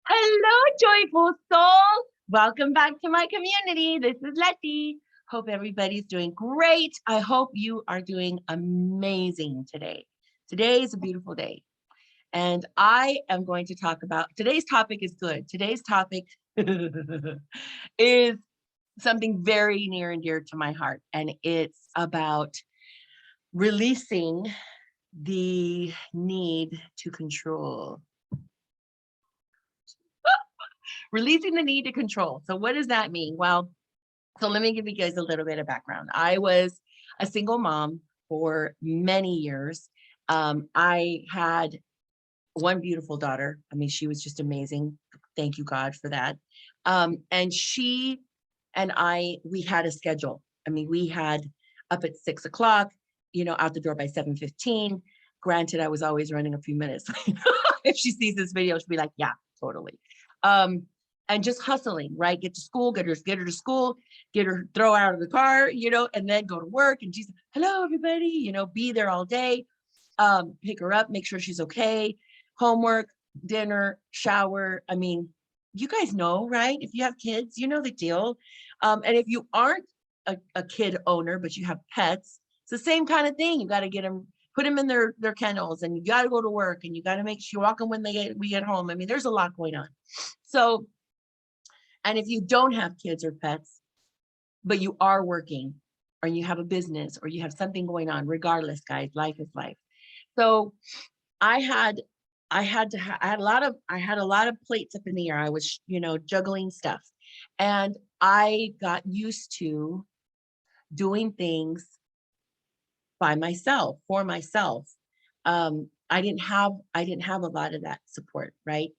Hello, joyful soul. Welcome back to my community. This is Letty. Hope everybody's doing great. I hope you are doing amazing today. Today is a beautiful day. And I am going to talk about today's topic is good. Today's topic is something very near and dear to my heart. And it's about releasing the need to control. Releasing the need to control. So what does that mean? Well, so let me give you guys a little bit of background. I was a single mom for many years. I had one beautiful daughter. I mean, she was just amazing. Thank you, God, for that. And she and we had a schedule. I mean, we had up at 6 o'clock, out the door by 7:15. Granted, I was always running a few minutes. If she sees this video, she'll be like, yeah, totally. And just hustling, right? Get to school, get her to school, get her throw out of the car, and then go to work. And she's, hello, everybody, be there all day, pick her up, make sure she's okay, homework, dinner, shower. I mean, you guys know, right? If you have kids, you know the deal. And if you aren't a kid owner, but you have pets, it's the same kind of thing. You got to get them, put them in their kennels, and you got to go to work, and you got to make sure you walk them when we get home. I mean, there's a lot going on. So, and if you don't have kids or pets, but you are working, or you have a business, or you have something going on, regardless, guys, life is life. So I had a lot of plates up in the air. I was, juggling stuff. And I got used to doing things by myself, for myself. I didn't have a lot of that support, right?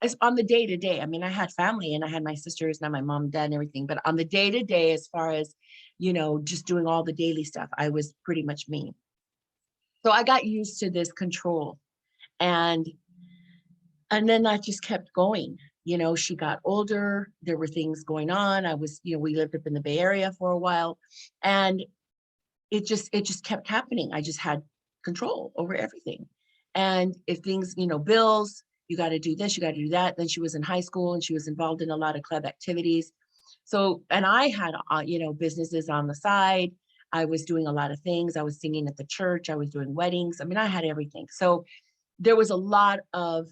As on the day to day. I mean, I had family and I had my sisters and my mom, dad, and everything. But on the day to day, as far as, just doing all the daily stuff, I was pretty much me. So I got used to this control. And then that just kept going. She got older. There were things going on. I was, we lived up in the Bay Area for a while. And it just kept happening. I just had control over everything. And if things, bills, you got to do this, you got to do that. Then she was in high school and she was involved in a lot of club activities. So, and I had, businesses on the side. I was doing a lot of things. I was singing at the church. I was doing weddings. I mean, I had everything. So there was a lot of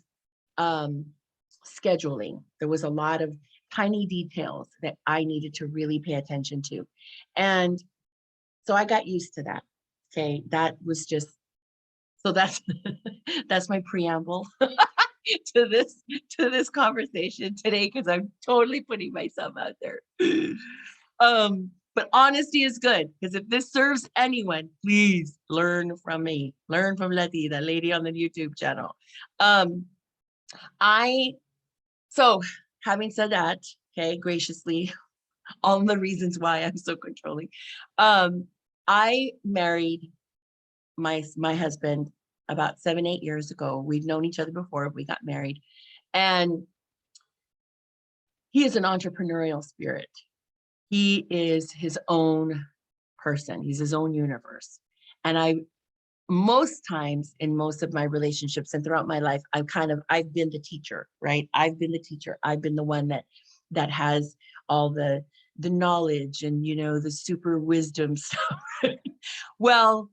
scheduling. There was a lot of tiny details that I needed to really pay attention to. And so I got used to that. Okay. That was just, so that's, that's my preamble to this conversation today, because I'm totally putting myself out there. But honesty is good, because if this serves anyone, please learn from me. Learn from Letty, the lady on the YouTube channel. So having said that, okay, graciously, all the reasons why I'm so controlling. I married my husband about 7-8 years ago. We'd known each other before we got married, and he is an entrepreneurial spirit. He is his own person. He's his own universe. And most times in most of my relationships and throughout my life, I've been the teacher, right? I've been the teacher. I've been the one that has all the knowledge and, the super wisdom stuff. Well,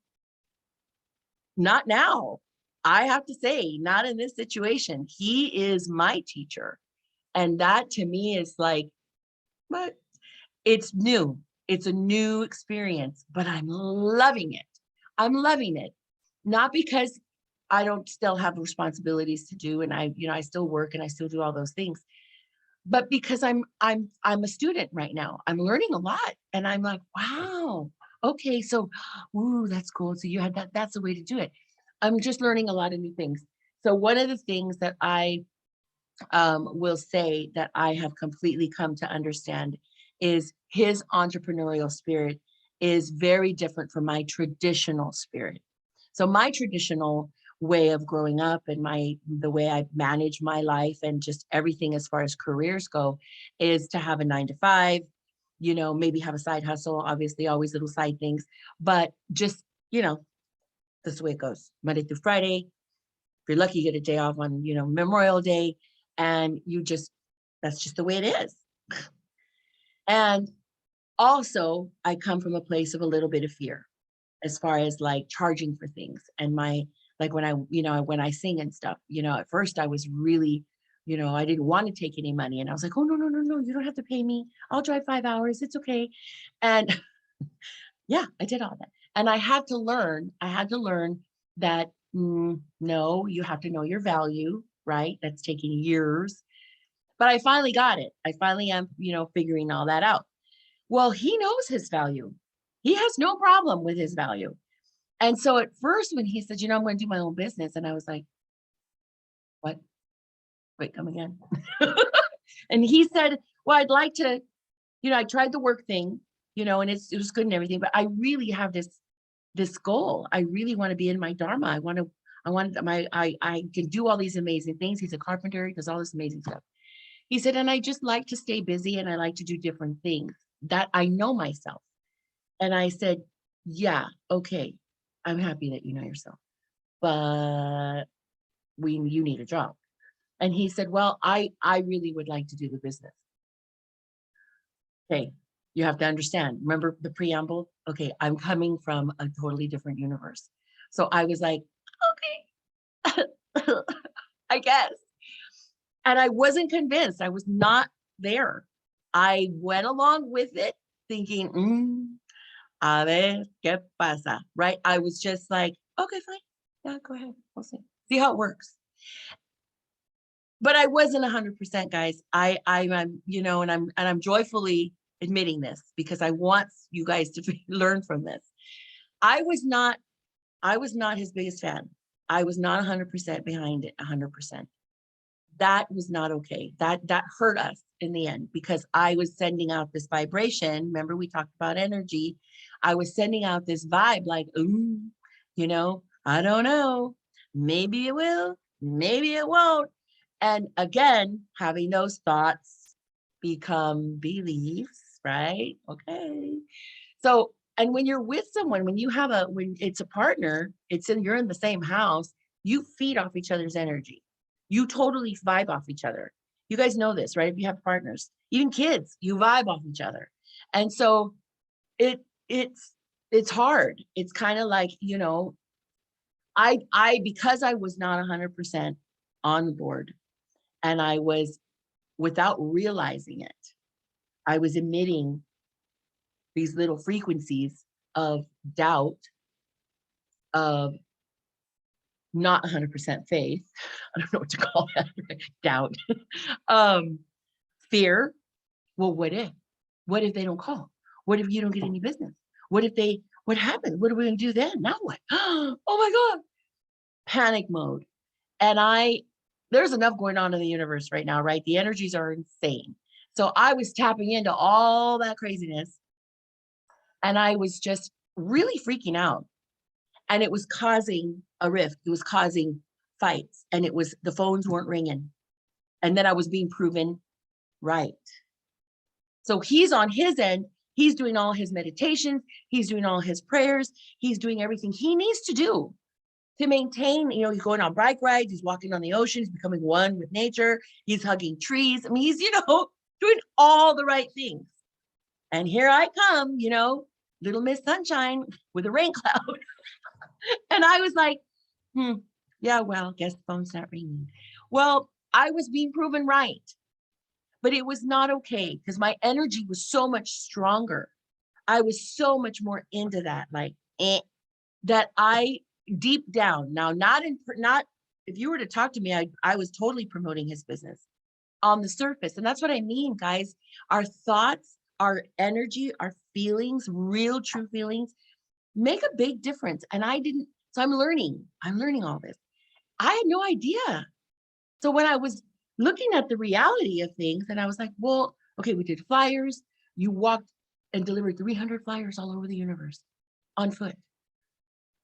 not now. I have to say, not in this situation. He is my teacher. And that to me is like, what? It's new. It's a new experience, but I'm loving it. I'm loving it. Not because I don't still have responsibilities to do, and I still work and I still do all those things, but because I'm a student right now. I'm learning a lot, and I'm like, wow, okay, so, ooh, that's cool. So you had that. That's the way to do it. I'm just learning a lot of new things. So one of the things that I will say that I have completely come to understand is his entrepreneurial spirit is very different from my traditional spirit. So my traditional way of growing up and the way I manage my life and just everything as far as careers go is to have a 9 to 5, maybe have a side hustle, obviously always little side things, but just, that's the way it goes. Monday through Friday. If you're lucky, you get a day off on, Memorial Day. and that's just the way it is. And also, I come from a place of a little bit of fear as far as like charging for things. And like when I sing and stuff, at first I was really, I didn't want to take any money. And I was like, oh, no, no, no, no, you don't have to pay me. I'll drive 5 hours. It's okay. And yeah, I did all that. And I had to learn that no, you have to know your value, right? That's taking years. But I finally got it. I finally am, figuring all that out. Well, he knows his value. He has no problem with his value. And so at first, when he said, I'm going to do my own business, and I was like, what? Wait, come again. And he said, well, I'd like to, I tried the work thing, and it was good and everything, but I really have this goal. I really want to be in my dharma. I can do all these amazing things. He's a carpenter. He does all this amazing stuff. He said, and I just like to stay busy and I like to do different things that I know myself. And I said, yeah, okay. I'm happy that you know yourself, but you need a job. And he said, well, I really would like to do the business. Okay. You have to understand, remember the preamble? Okay. I'm coming from a totally different universe. So I was like, okay, I guess. And I wasn't convinced. I was not there. I went along with it thinking, a ver qué pasa, right? I was just like, okay, fine. Yeah, go ahead. We'll see how it works. But I wasn't 100%, guys. I'm, and I'm joyfully admitting this because I want you guys to learn from this. I was not his biggest fan. I was not 100% behind it, 100%. That was not okay. That hurt us in the end because I was sending out this vibration. Remember, we talked about energy. I was sending out this vibe like, ooh, I don't know. Maybe it will, maybe it won't. And again, having those thoughts become beliefs, right? Okay. So, and when you're with someone, when it's a partner, you're in the same house, you feed off each other's energy. You totally vibe off each other. You guys know this, right? If you have partners, even kids, you vibe off each other. And so it's hard. It's kind of like, because I was not 100% on board and I was, without realizing it, I was emitting these little frequencies of doubt, of not 100% faith. I don't know what to call that. Doubt. Fear. Well, what if they don't call? What if you don't get any business? What happens? What are we going to do then? Now what? Oh my God. Panic mode. And there's enough going on in the universe right now, right? The energies are insane. So I was tapping into all that craziness and I was just really freaking out. And it was causing a rift. It was causing fights and the phones weren't ringing. And then I was being proven right. So he's on his end. He's doing all his meditations. He's doing all his prayers. He's doing everything he needs to do to maintain, he's going on bike rides. He's walking on the ocean. He's becoming one with nature. He's hugging trees. I mean, he's, doing all the right things. And here I come, little Miss Sunshine with a rain cloud. And I was like, yeah, well, guess the phone's not ringing. Well, I was being proven right. But it was not okay because my energy was so much stronger. I was so much more into that, that I deep down, now not if you were to talk to me, I was totally promoting his business on the surface. And that's what I mean, guys. Our thoughts, our energy, our feelings, real true feelings make a big difference. And so I'm learning all this. I had no idea. So when I was looking at the reality of things, and I was like, well, okay, we did flyers. You walked and delivered 300 flyers all over the universe on foot.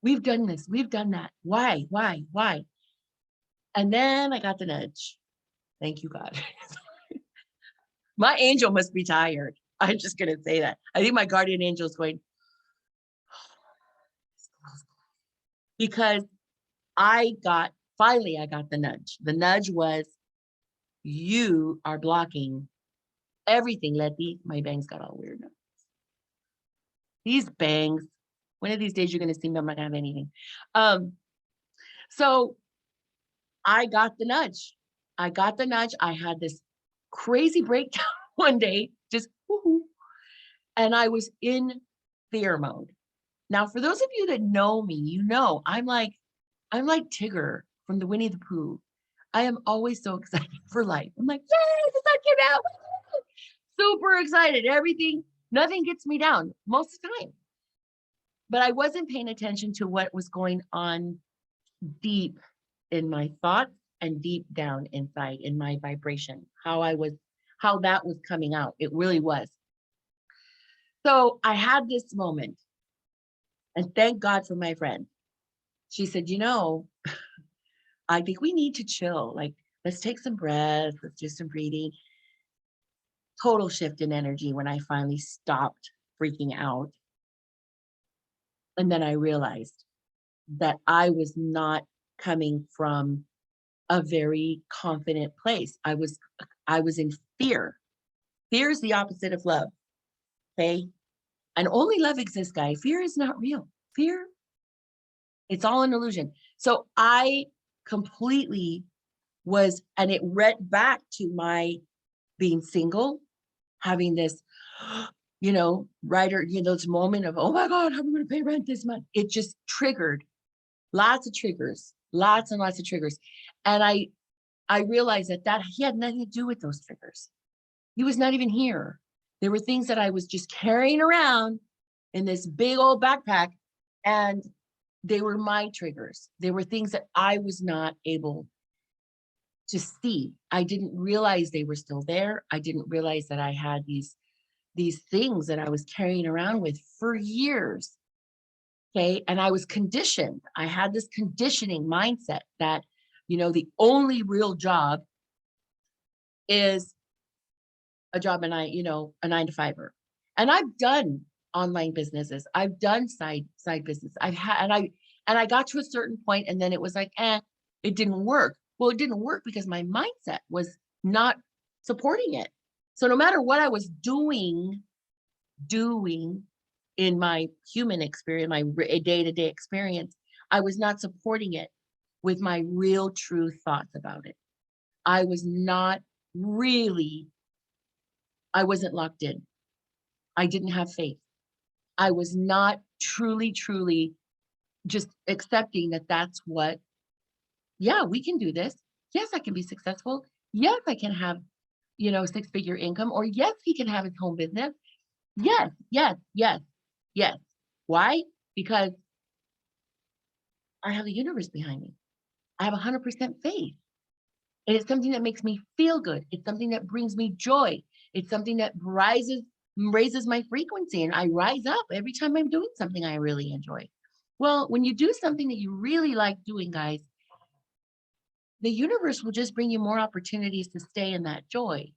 We've done this. We've done that. Why? And then I got the nudge. Thank you, God. My angel must be tired. I'm just going to say that. I think my guardian angel is going, because finally I got the nudge. The nudge was, You are blocking everything, Letty. My bangs got all weird now. These bangs, one of these days you're going to see me, I'm not going to have anything. So I got the nudge. I got the nudge. I had this crazy breakdown one day, just woo-hoo, and I was in fear mode. Now, for those of you that know me, you know I'm like Tigger from the Winnie the Pooh. I am always so excited for life. I'm like, yay, the sun came out. Super excited. Everything, nothing gets me down most of the time. But I wasn't paying attention to what was going on deep in my thoughts and deep down inside in my vibration, how that was coming out. It really was. So I had this moment, and thank God for my friend. She said, I think we need to chill. Like, let's take some breaths, let's do some breathing. Total shift in energy when I finally stopped freaking out. And then I realized that I was not coming from a very confident place. I was in fear. Fear is the opposite of love. Okay. And only love exists, guys. Fear is not real. Fear, it's all an illusion. So I completely was, and it went back to my being single, having this, this moment of, oh my God, how am I going to pay rent this month? It just triggered lots of triggers, lots and lots of triggers. And I realized that he had nothing to do with those triggers. He was not even here. There were things that I was just carrying around in this big old backpack, and they were my triggers. They were things that I was not able to see. I didn't realize they were still there. I didn't realize that I had these things that I was carrying around with for years. Okay. And I was conditioned. I had this conditioning mindset that, the only real job is a job, and a 9-to-5er. And I've done online businesses. I've done side business. I've had, and I got to a certain point, and then it was like, it didn't work. Well, it didn't work because my mindset was not supporting it. So no matter what I was doing in my human experience, my day-to-day experience, I was not supporting it with my real true thoughts about it. I was not really, I wasn't locked in. I didn't have faith. I was not truly just accepting that that's what, yeah, we can do this. Yes, I can be successful. Yes, I can have, 6-figure income, or yes, he can have his home business. Yes, yes, yes, yes. Why? Because I have the universe behind me. I have 100% faith. And it's something that makes me feel good. It's something that brings me joy. It's something that raises my frequency, and I rise up every time I'm doing something I really enjoy. Well, when you do something that you really like doing, guys, the universe will just bring you more opportunities to stay in that joy.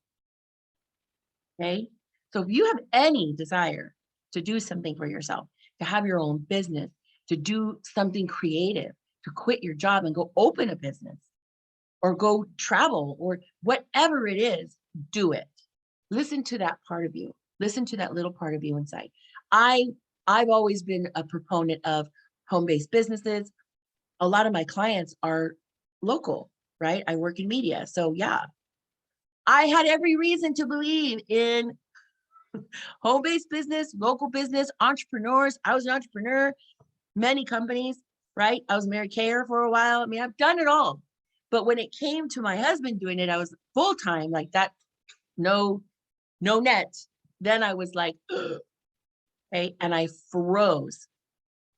Okay. So if you have any desire to do something for yourself, to have your own business, to do something creative, to quit your job and go open a business, or go travel, or whatever it is, do it. Listen to that part of you. Listen to that little part of you inside. I've always been a proponent of home-based businesses. A lot of my clients are local, right? I work in media. So yeah, I had every reason to believe in home-based business, local business, entrepreneurs. I was an entrepreneur, many companies, right? I was Mary Kay for a while. I mean, I've done it all. But when it came to my husband doing it, I was full-time like that. No net. Then I was like, okay, and I froze.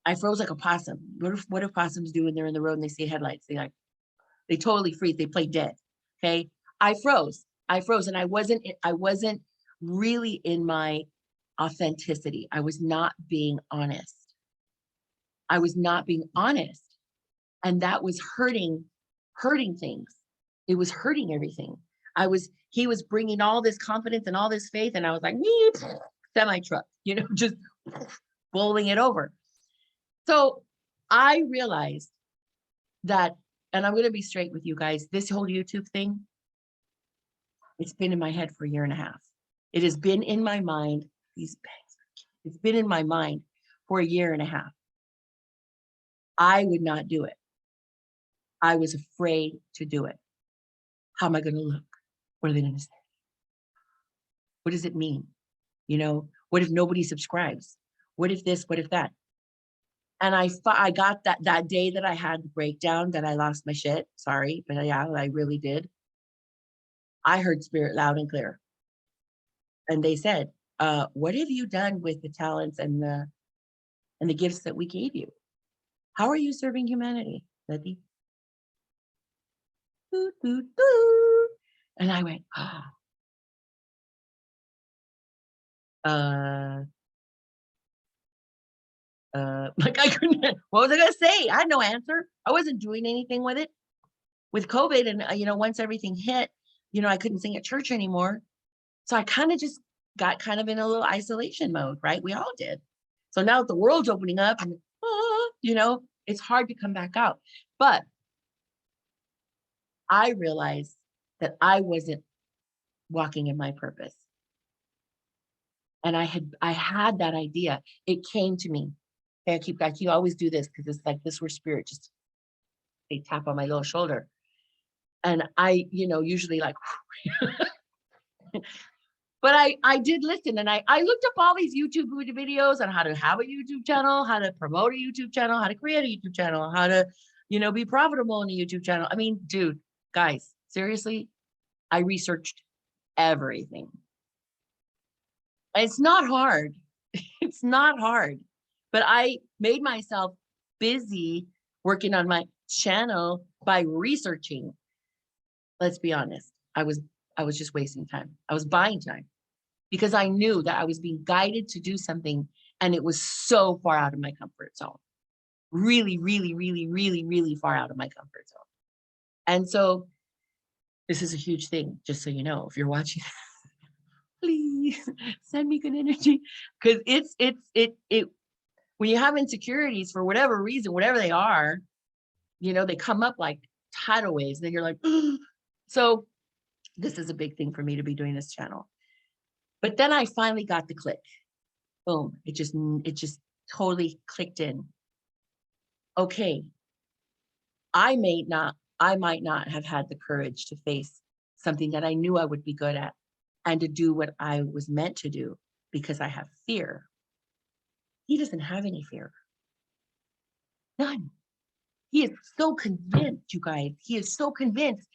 I froze like a possum. What do possums do when they're in the road and they see headlights? They totally freeze. They play dead. Okay. I froze, and I wasn't really in my authenticity. I was not being honest. And that was hurting things. It was hurting everything. He was bringing all this confidence and all this faith, and I was like, semi truck, just bowling it over. So I realized that, and I'm going to be straight with you guys, this whole YouTube thing, It's been in my head for a year and a half. It has been in my mind. These bags, it's been in my mind for a year and a half. I would not do it. I was afraid to do it. How am I going to look? What are they going to say? What does it mean? What if nobody subscribes? What if this? What if that? And I got that day that I had the breakdown, that I lost my shit. Sorry, but yeah, I really did. I heard spirit loud and clear. And they said, what have you done with the talents and the gifts that we gave you? How are you serving humanity, Letty? Doo, doo, doo. And I went, uh, like I couldn't, what was I gonna say? I had no answer. I wasn't doing anything with it. With COVID, and once everything hit, I couldn't sing at church anymore. So I kind of just got kind of in a little isolation mode, right? We all did. So now that the world's opening up, and it's hard to come back out. But I realized that I wasn't walking in my purpose. And I had that idea. It came to me. And I keep always do this, because it's like this where spirit just, they tap on my little shoulder. And I, usually like, but I did listen, and I looked up all these YouTube videos on how to have a YouTube channel, how to promote a YouTube channel, how to create a YouTube channel, how to, be profitable in a YouTube channel. I mean, dude, guys, seriously, I researched everything. It's not hard. It's not hard, but I made myself busy working on my channel by researching. Let's be honest. I was just wasting time. I was buying time, because I knew that I was being guided to do something, and it was so far out of my comfort zone. Really, really, really, really, really far out of my comfort zone. And so this is a huge thing, just so you know, if you're watching, please send me good energy, because it when you have insecurities for whatever reason, whatever they are, they come up like tidal waves, and then you're like, so this is a big thing for me to be doing this channel. But then I finally got the click. Boom. It just totally clicked in. Okay. I might not have had the courage to face something that I knew I would be good at, and to do what I was meant to do, because I have fear. He doesn't have any fear. None. He is so convinced, you guys. He is so convinced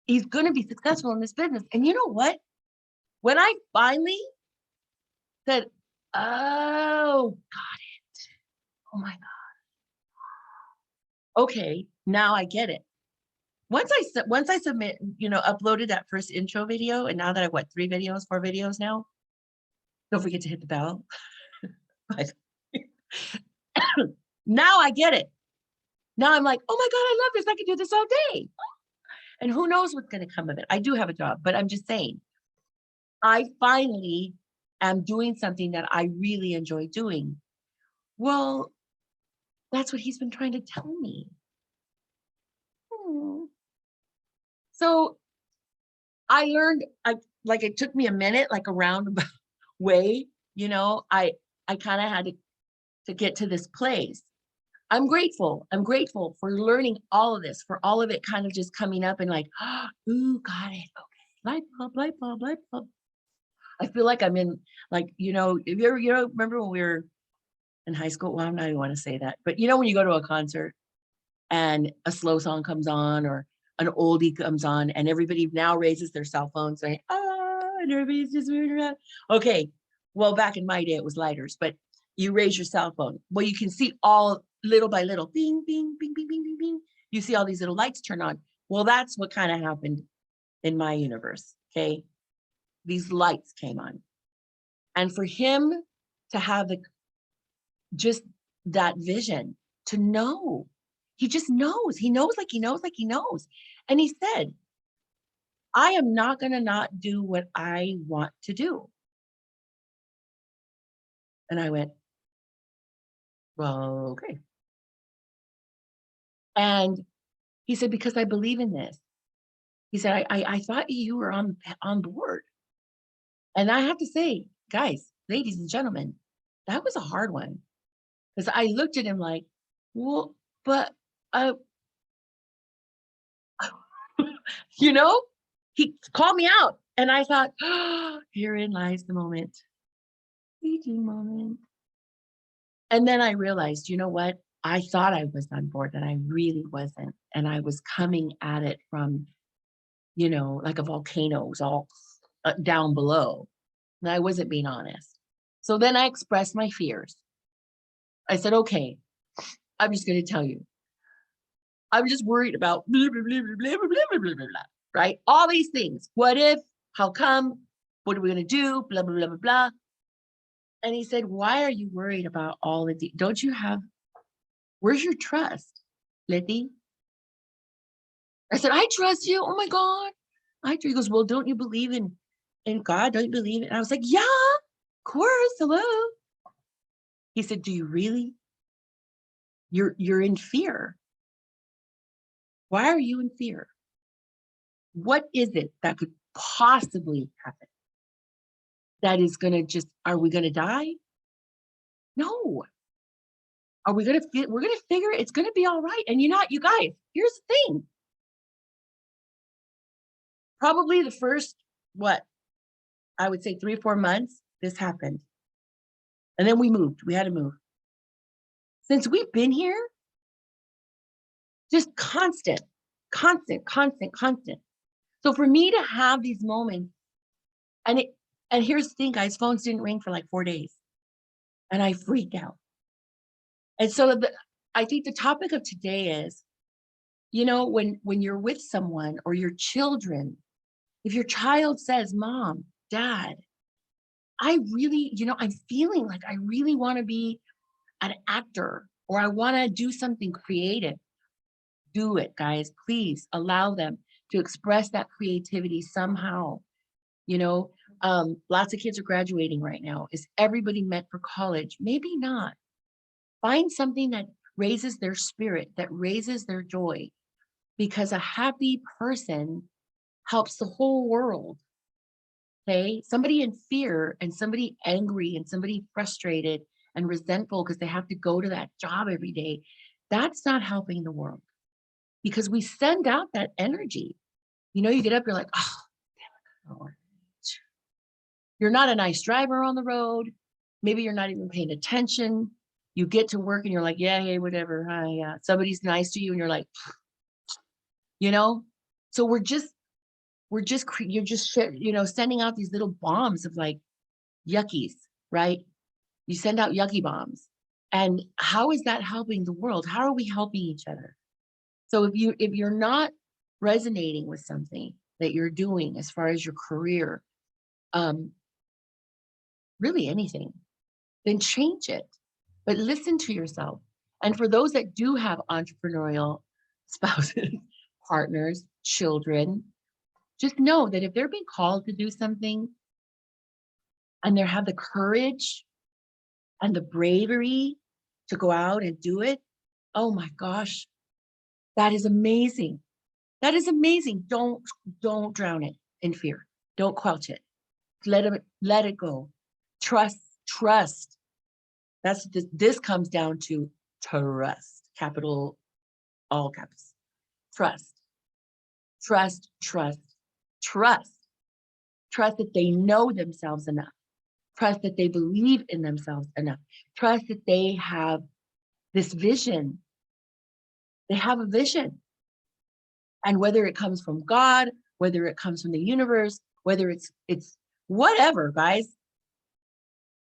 he's going to be successful in this business. And you know what? When I finally said, oh, got it. Oh my God. Okay, now I get it. Once I submit, uploaded that first intro video, and now that I've 4 videos now. Don't forget to hit the bell. But now I get it. Now I'm like, oh my God, I love this. I can do this all day. And who knows what's going to come of it. I do have a job, but I'm just saying, I finally am doing something that I really enjoy doing. Well, that's what he's been trying to tell me. So I learned, it took me a minute, like a roundabout way, I kind of had to get to this place. I'm grateful. I'm grateful for learning all of this, for all of it kind of just coming up and like, ooh, got it. Okay. Light bulb, light bulb, light bulb. I feel like I'm in, if you ever, remember when we were in high school? Well, I'm not even want to say that, but when you go to a concert and a slow song comes on, or an oldie comes on, and everybody now raises their cell phone saying, and everybody's just moving around. Okay. Well, back in my day, it was lighters, but you raise your cell phone. Well, you can see all little by little, bing, bing, bing, bing, bing, bing, bing. You see all these little lights turn on. Well, that's what kind of happened in my universe. Okay. These lights came on. And for him to have just that vision, to know, he just knows. He knows, like he knows, like he knows. And he said, I am not going to not do what I want to do. And I went, well, okay. And he said, because I believe in this. He said, I thought you were on board. And I have to say, guys, ladies and gentlemen, that was a hard one because I looked at him like, well, but uh, you know, he called me out. And I thought, oh, herein lies the moment. Fleeting moment. And then I realized, you know what? I thought I was on board and I really wasn't. And I was coming at it from, like a volcano. It was all down below. And I wasn't being honest. So then I expressed my fears. I said, okay, I'm just going to tell you. I'm just worried about blah, blah, blah, blah, blah, blah, blah, blah, blah, right? All these things. What if? How come? What are we going to do? Blah, blah, blah, blah, blah. And he said, why are you worried about all of the, don't you have, where's your trust, Letty? I said, I trust you. Oh my God. He goes, well, don't you believe in God? Don't you believe it? And I was like, yeah, of course. Hello. He said, do you really? You're in fear. Why are you in fear? What is it that could possibly happen? That is going to just, are we going to die? No. Are we going to, we're going to figure it, it's going to be all right. And you guys, here's the thing. Probably the first, I would say 3 or 4 months, this happened. And then we moved. We had to move. Since we've been here, just constant, constant, constant, constant. So for me to have these moments, and here's the thing, guys, phones didn't ring for like 4 days. And I freaked out. And so I think the topic of today is, when you're with someone or your children, if your child says, Mom, Dad, I really, I'm feeling like I really want to be an actor or I want to do something creative. Do it, guys. Please allow them to express that creativity somehow. Lots of kids are graduating right now. Is everybody meant for college? Maybe not. Find something that raises their spirit, that raises their joy, because a happy person helps the whole world. Okay, somebody in fear and somebody angry and somebody frustrated and resentful because they have to go to that job every day, that's not helping the world, because we send out that energy. You get up, you're like, oh, damn it. You're not a nice driver on the road. Maybe you're not even paying attention. You get to work and you're like, yeah, hey, whatever. Hi, yeah. Somebody's nice to you and you're like, so you're just sending out these little bombs of like yuckies, right? You send out yucky bombs. And how is that helping the world? How are we helping each other? So if you're not resonating with something that you're doing as far as your career, really anything, then change it. But listen to yourself. And for those that do have entrepreneurial spouses, partners, children, just know that if they're being called to do something and they have the courage and the bravery to go out and do it, oh my gosh, that is amazing. That is amazing. Don't drown it in fear. Don't quench it. Let it go. Trust. This comes down to trust, capital, all caps. Trust. Trust that they know themselves enough. Trust that they believe in themselves enough. Trust that they have this vision. They have a vision. And whether it comes from God, whether it comes from the universe, whether it's whatever, guys,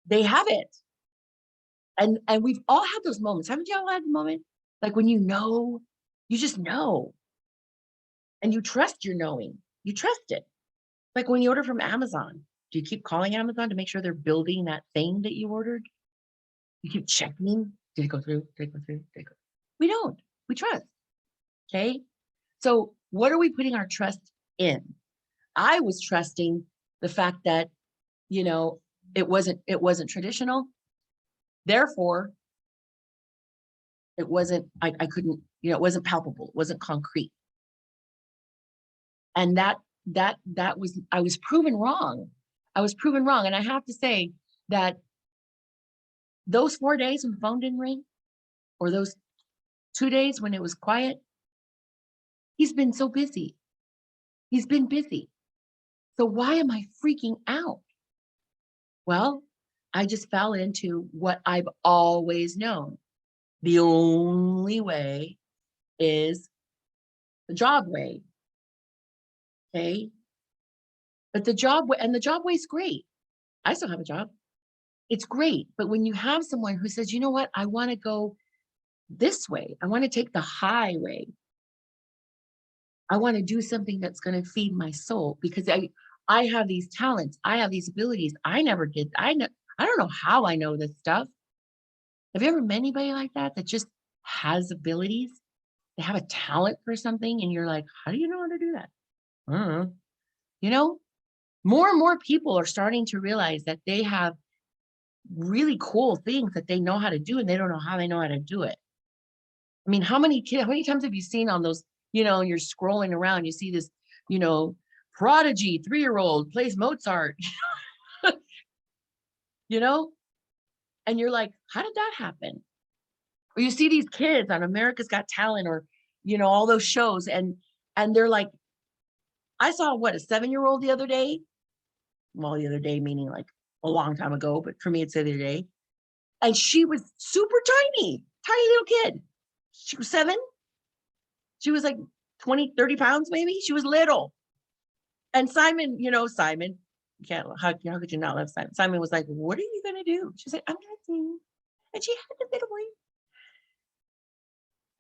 they have it. And we've all had those moments. Haven't you all had the moment? Like when you just know. And you trust your knowing. You trust it. Like when you order from Amazon, do you keep calling Amazon to make sure they're building that thing that you ordered? You keep checking. Did it go through? Did it go through? Did it go? We don't. We trust. Okay. So what are we putting our trust in? I was trusting the fact that, it wasn't traditional. Therefore, it wasn't, I couldn't, it wasn't palpable. It wasn't concrete. And I was proven wrong. I was proven wrong. And I have to say that those 4 days when the phone didn't ring, or those 2 days when it was quiet, he's been so busy. He's been busy. So why am I freaking out? Well, I just fell into what I've always known. The only way is the job way. Okay. But the job way is great. I still have a job. It's great. But when you have someone who says, you know what, I want to go this way, I want to take the highway, I want to do something that's going to feed my soul, because I have these talents, I have these abilities. I never did. I don't know how I know this stuff. Have you ever met anybody like that that just has abilities? They have a talent for something, and you're like, how do you know how to do that? I don't know. You know, more and more people are starting to realize that they have really cool things that they know how to do, and they don't know how they know how to do it. I mean, how many times have you seen on those, you're scrolling around, you see this, prodigy 3-year-old plays Mozart, you know, and you're like, how did that happen? Or you see these kids on America's Got Talent, or, all those shows, and they're like, I saw a 7-year-old the other day. Well, the other day, meaning like a long time ago, but for me, it's the other day. And she was super tiny little kid. She was 7. She was like 20, 30 pounds, maybe. She was little. And Simon, Simon, how could you not love Simon? Simon was like, what are you going to do? She said, I'm going to sing. And she had a little boy.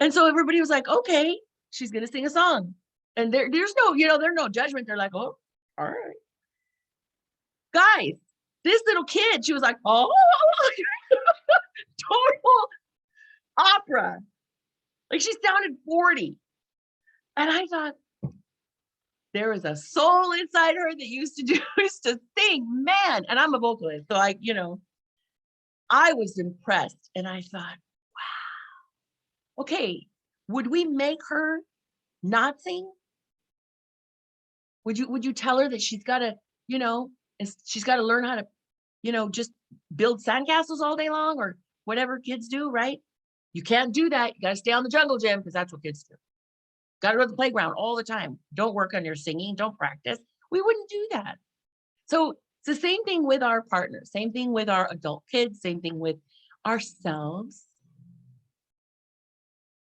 And so everybody was like, okay, she's going to sing a song. And there's no, there's no judgment. They're like, oh, all right. Guys, this little kid, she was like, oh, total opera. Like, she sounded 40. And I thought, there is a soul inside her that used to sing, man. And I'm a vocalist. So I was impressed. And I thought, wow, okay, would we make her not sing? Would you tell her that she's got to, she's got to learn how to, just build sandcastles all day long, or whatever kids do, right? You can't do that. You got to stay on the jungle gym, because that's what kids do. Got to go to the playground all the time. Don't work on your singing. Don't practice. We wouldn't do that. So it's the same thing with our partners, same thing with our adult kids, same thing with ourselves.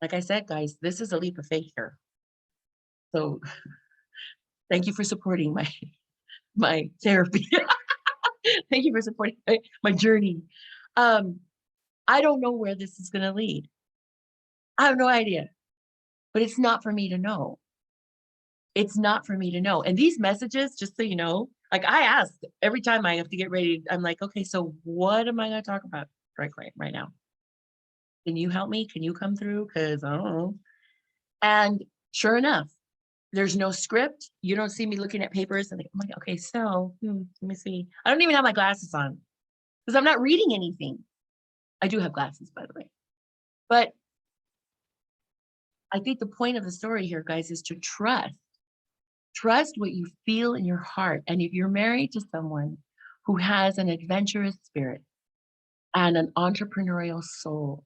Like I said, guys, this is a leap of faith here. So thank you for supporting my therapy. Thank you for supporting my journey. I don't know where this is going to lead. I have no idea, but it's not for me to know. It's not for me to know. And these messages, just so you know, like, I ask every time I have to get ready, I'm like, okay, so what am I going to talk about right now? Can you help me? Can you come through? Because I don't know. And sure enough, there's no script. You don't see me looking at papers and like, oh my God, okay, so let me see. I don't even have my glasses on, because I'm not reading anything. I do have glasses, by the way. But I think the point of the story here, guys, is to trust. Trust what you feel in your heart. And if you're married to someone who has an adventurous spirit and an entrepreneurial soul,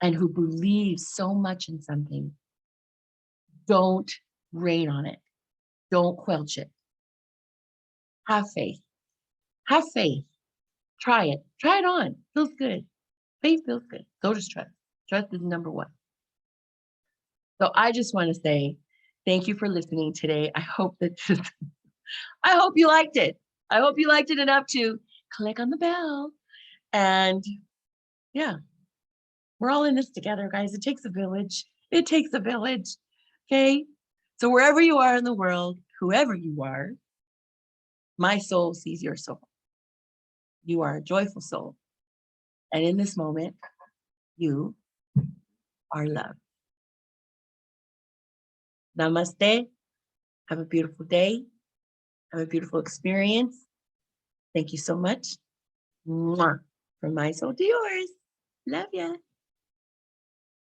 and who believes so much in something, don't rain on it. Don't quelch it. Have faith. Have faith. Try it. Try it on. Feels good. Faith feels good. So does trust. Trust is number 1. So I just want to say thank you for listening today. I hope you liked it. I hope you liked it enough to click on the bell. And yeah, we're all in this together, guys. It takes a village. It takes a village. Okay. So wherever you are in the world, whoever you are, my soul sees your soul. You are a joyful soul. And in this moment, you are loved. Namaste. Have a beautiful day. Have a beautiful experience. Thank you so much. Mwah. From my soul to yours. Love ya.